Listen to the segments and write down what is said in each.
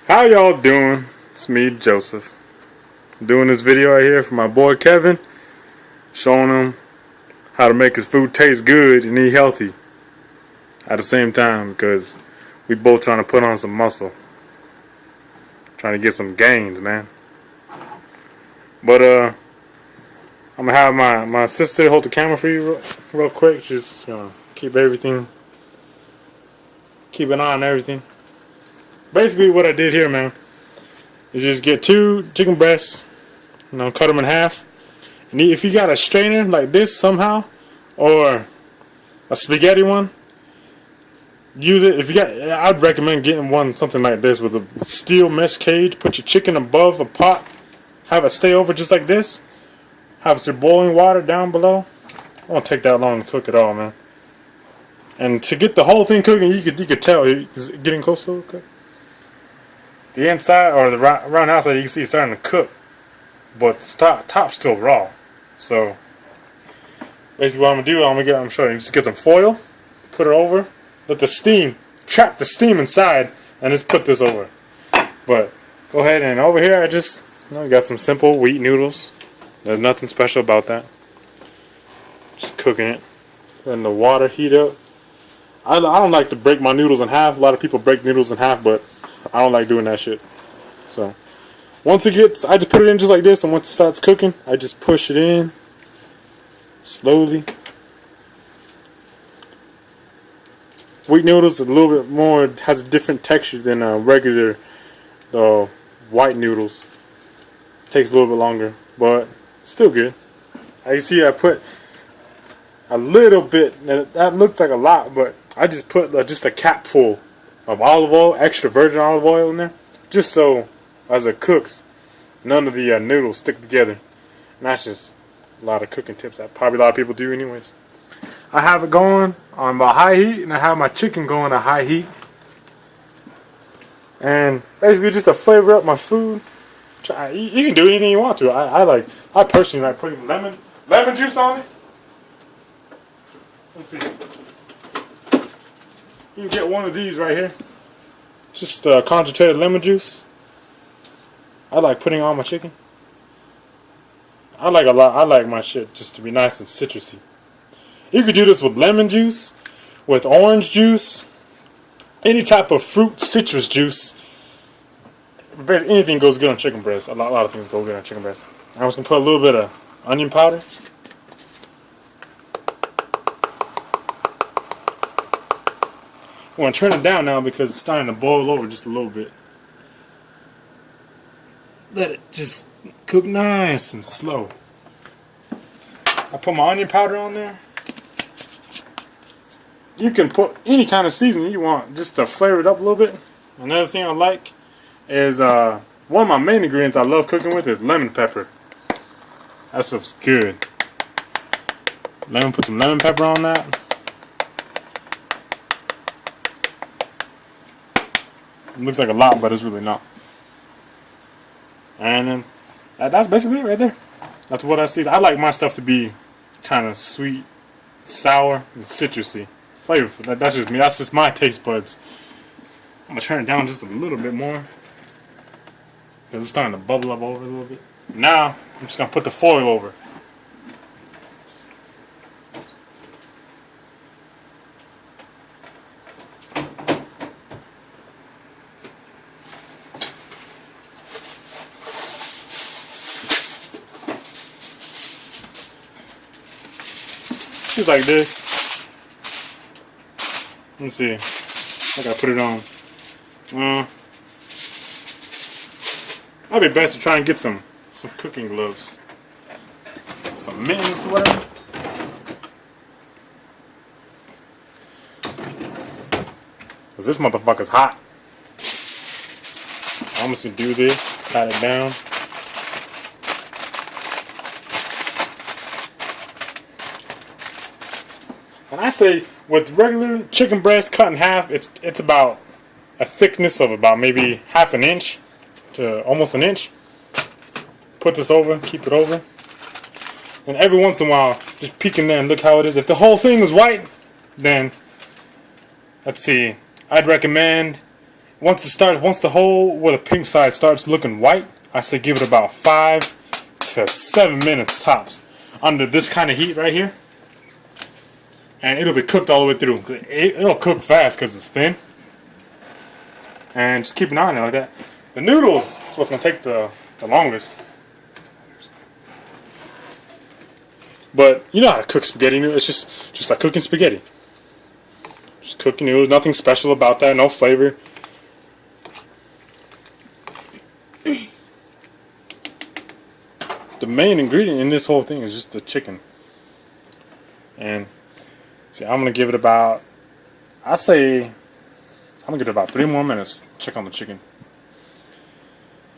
How y'all doing? It's me, Joseph. I'm doing this video right here for my boy Kevin, showing him how to make his food taste good and eat healthy at the same time, because we both trying to put on some muscle, trying to get some gains, man. But I'm gonna have my sister hold the camera for you real quick. She's just gonna keep an eye on everything. Basically, what I did here, man, is just get 2 chicken breasts, cut them in half. And if you got a strainer like this somehow, or a spaghetti one, use it. If you got, I'd recommend getting one something like this with a steel mesh cage. Put your chicken above a pot, have it stay over just like this. Have some boiling water down below. It won't take that long to cook it all, man. And to get the whole thing cooking, you could tell it's getting close to cook. The inside or the round outside, you can see it's starting to cook, but the top's still raw. So basically, what I'm gonna show you. Just get some foil, put it over, let the steam trap the steam inside, and just put this over. But go ahead, and over here I just got some simple wheat noodles. There's nothing special about that. Just cooking it, letting the water heat up. I don't like to break my noodles in half. A lot of people break noodles in half, but I don't like doing that shit. So once it gets, I just put it in just like this, and once it starts cooking, I just push it in slowly. Wheat noodles is a little bit more, has a different texture than regular white noodles. Takes a little bit longer, but still good. As you see, I put a little bit. That looks like a lot, but I just put just a cap full of olive oil, extra virgin olive oil in there, just so as it cooks, none of the noodles stick together. And that's just a lot of cooking tips that probably a lot of people do anyways. I have it going on about high heat, and I have my chicken going at high heat. And basically just to flavor up my food. You can do anything you want to. I personally like putting lemon juice on it. Let's see. You can get one of these right here. It's just concentrated lemon juice. I like putting on my chicken. I like my shit just to be nice and citrusy. You could do this with lemon juice, with orange juice, any type of fruit citrus juice. Anything goes good on chicken breast. A lot of things go good on chicken breast. I was gonna put a little bit of onion powder. I'm going to turn it down now because it's starting to boil over just a little bit. Let it just cook nice and slow. I put my onion powder on there. You can put any kind of seasoning you want just to flavor it up a little bit. Another thing I like is one of my main ingredients I love cooking with is lemon pepper. That stuff's good. Put some lemon pepper on that. It looks like a lot, but it's really not. And then that's basically it right there. That's what I see. I like my stuff to be kind of sweet, sour, and citrusy, flavorful. That's just me. That's just my taste buds. I'm gonna turn it down just a little bit more because it's starting to bubble up over a little bit. Now I'm just gonna put the foil over. Just like this. Let me see. I gotta put it on. Might be best to try and get some cooking gloves, some mittens or whatever. Cause this motherfucker's hot. I'm just gonna do this, pat it down. And I say with regular chicken breast cut in half, it's about a thickness of about maybe half an inch to almost an inch. Put this over, keep it over. And every once in a while, just peek in there and look how it is. If the whole thing is white, then let's see. I'd recommend once the hole where the pink side starts looking white, I say give it about 5 to 7 minutes tops under this kind of heat right here, and it'll be cooked all the way through. It'll cook fast because it's thin, and just keep an eye on it like that. The noodles is what's gonna take the longest. But you know how to cook spaghetti noodles. It's just like cooking spaghetti. Just cooking noodles. Nothing special about that. No flavor. The main ingredient in this whole thing is just the chicken. And see, I'm gonna give it about, I'm gonna give it about 3 more minutes. Check on the chicken.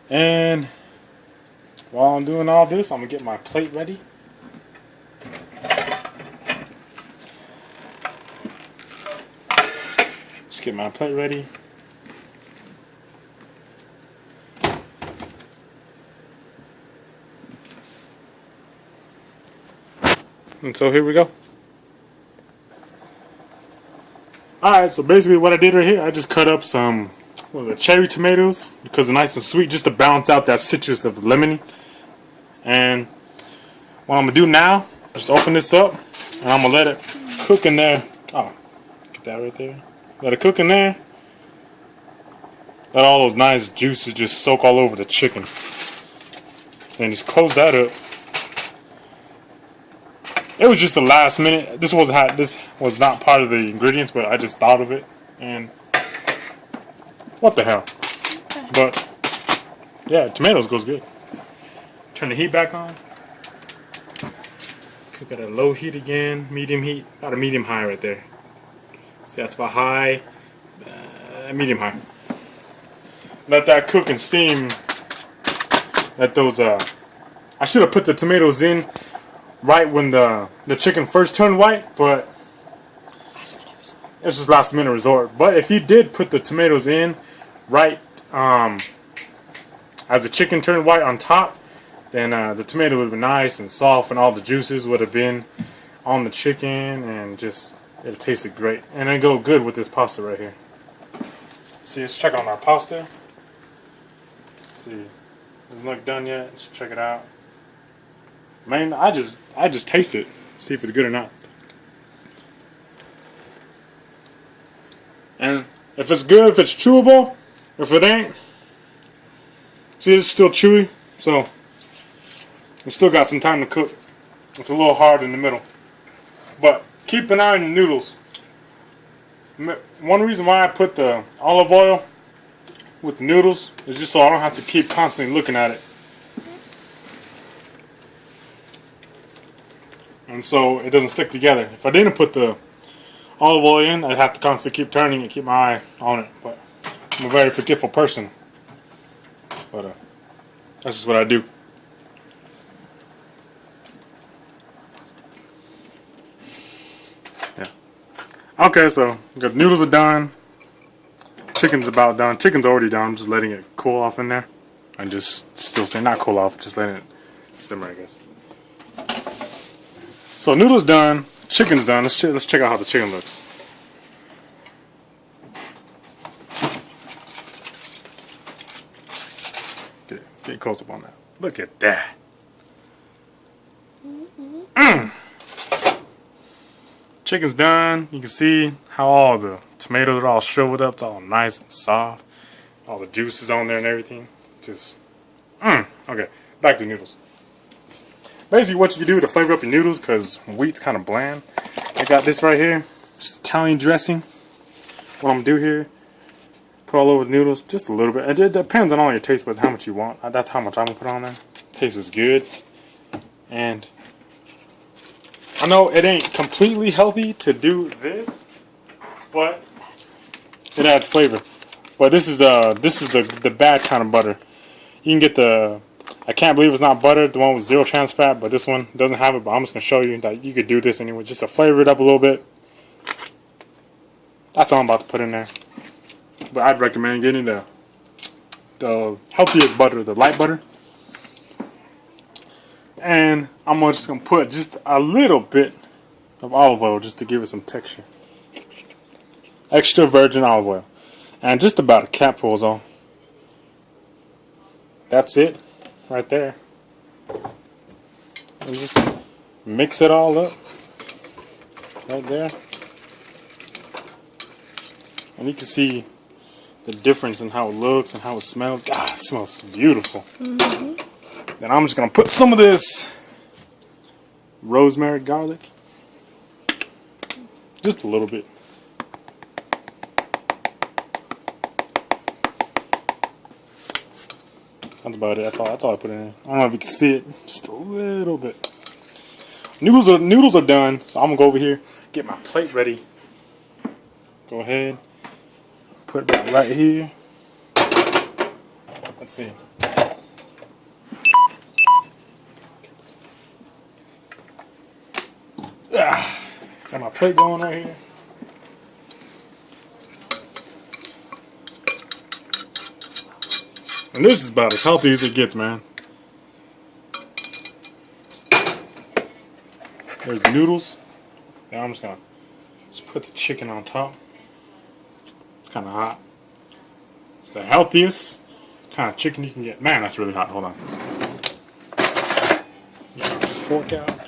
And while I'm doing all this, I'm gonna get my plate ready. Just get my plate ready. And so here we go. Alright, so basically what I did right here, I just cut up some cherry tomatoes because they're nice and sweet, just to balance out that citrus of the lemony. And what I'm going to do now, just open this up and I'm going to let it cook in there. Oh, get that right there. Let it cook in there. Let all those nice juices just soak all over the chicken. And just close that up. It was just the last minute. This was not part of the ingredients, but I just thought of it, and what the hell? But yeah, tomatoes goes good. Turn the heat back on. Cook at a low heat again, medium heat, about a medium high right there. See, that's about high, medium high. Let that cook and steam. Let those. I should have put the tomatoes in right when the chicken first turned white, but it was just last minute resort. But if you did put the tomatoes in right as the chicken turned white on top, then the tomato would have been nice and soft, and all the juices would have been on the chicken, and just it tasted great. And it go good with this pasta right here. See, let's check on our pasta. Let's see, doesn't look done yet. Let's check it out. Man, I just taste it, see if it's good or not. And if it's good, if it's chewable, if it ain't, see, it's still chewy, so it's still got some time to cook. It's a little hard in the middle, but keep an eye on the noodles. One reason why I put the olive oil with the noodles is just so I don't have to keep constantly looking at it. And so it doesn't stick together. If I didn't put the olive oil in, I'd have to constantly keep turning and keep my eye on it. But I'm a very forgetful person. But that's just what I do. Yeah. Okay, so the noodles are done. Chicken's about done. Chicken's already done. I'm just letting it cool off in there. I'm just still saying not cool off, just letting it simmer, I guess. So noodles done, chicken's done. Let's check out how the chicken looks. Get close up on that. Look at that. Chicken's done. You can see how all the tomatoes are all shriveled up. It's all nice and soft. All the juices on there and everything. Just okay. Back to noodles. Basically, what you can do to flavor up your noodles, because wheat's kind of bland. I got this right here, just Italian dressing. What I'm gonna do here, put all over the noodles, just a little bit. It depends on all your taste buds, how much you want. That's how much I'm gonna put on there. Tastes good, and I know it ain't completely healthy to do this, but it adds flavor. But this is the bad kind of butter. You can get the, I can't believe it's not butter, the one with 0 trans fat, but this one doesn't have it. But I'm just gonna show you that you could do this anyway, just to flavor it up a little bit. That's all I'm about to put in there. But I'd recommend getting the healthiest butter, the light butter. And I'm just gonna put just a little bit of olive oil just to give it some texture. Extra virgin olive oil. And just about a capful is all. That's it, right there. And just mix it all up, right there. And you can see the difference in how it looks and how it smells. God, it smells beautiful. Then I'm just gonna put some of this rosemary garlic, just a little bit. That's about it. That's all I put in. I don't know if you can see it. Just a little bit. Noodles are done. So I'm gonna go over here, get my plate ready. Go ahead, put it back right here. Let's see. Got my plate going right here. And this is about as healthy as it gets, man. There's noodles. Now I'm just gonna put the chicken on top. It's kind of hot. It's the healthiest kind of chicken you can get. Man, that's really hot. Hold on. Get my fork out.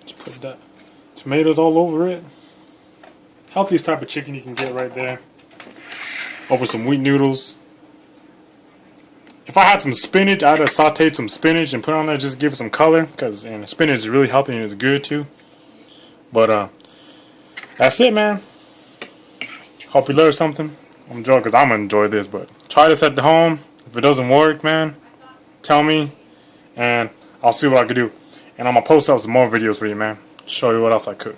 Just put that tomatoes all over it. Healthiest type of chicken you can get right there. Over some wheat noodles. If I had some spinach, I'd have sauteed some spinach and put on there just to give it some color. Because spinach is really healthy and it's good too. But that's it, man. Hope you learned something. I'm enjoying because I'm going to enjoy this. But try this at the home. If it doesn't work, man, tell me. And I'll see what I can do. And I'm going to post up some more videos for you, man. Show you what else I cook.